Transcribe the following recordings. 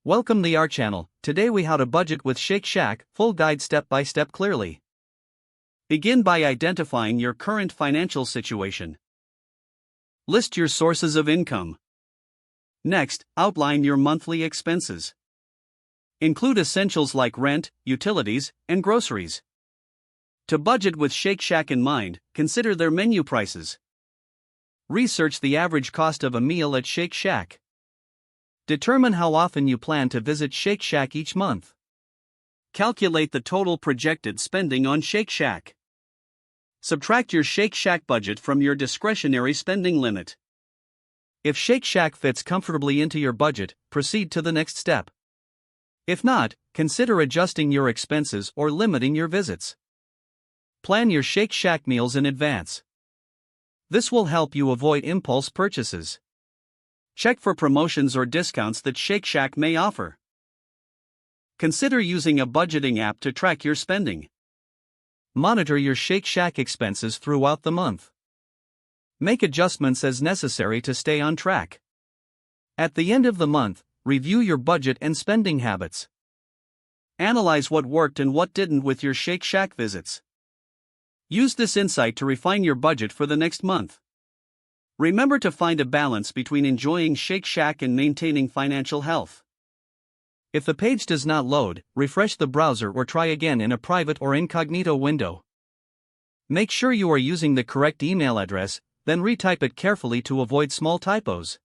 Welcome to our channel. Today we how to budget with Shake Shack, full guide step by step clearly. Begin by identifying your current financial situation. List your sources of income. Next, outline your monthly expenses. Include essentials like rent, utilities, and groceries. To budget with Shake Shack in mind, consider their menu prices. Research the average cost of a meal at Shake Shack. Determine how often you plan to visit Shake Shack each month. Calculate the total projected spending on Shake Shack. Subtract your Shake Shack budget from your discretionary spending limit. If Shake Shack fits comfortably into your budget, proceed to the next step. If not, consider adjusting your expenses or limiting your visits. Plan your Shake Shack meals in advance. This will help you avoid impulse purchases. Check for promotions or discounts that Shake Shack may offer. Consider using a budgeting app to track your spending. Monitor your Shake Shack expenses throughout the month. Make adjustments as necessary to stay on track. At the end of the month, review your budget and spending habits. Analyze what worked and what didn't with your Shake Shack visits. Use this insight to refine your budget for the next month. Remember to find a balance between enjoying Shake Shack and maintaining financial health. If the page does not load, refresh the browser or try again in a private or incognito window. Make sure you are using the correct email address, then retype it carefully to avoid small typos.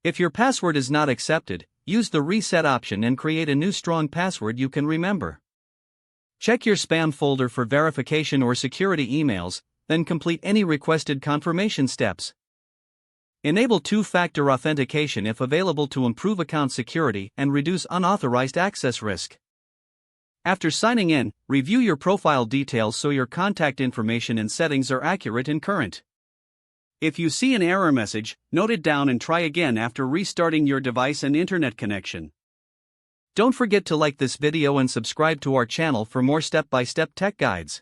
If your password is not accepted, use the reset option and create a new strong password you can remember. Check your spam folder for verification or security emails, then complete any requested confirmation steps. Enable two-factor authentication if available to improve account security and reduce unauthorized access risk. After signing in, review your profile details so your contact information and settings are accurate and current. If you see an error message, note it down and try again after restarting your device and internet connection. Don't forget to like this video and subscribe to our channel for more step-by-step tech guides.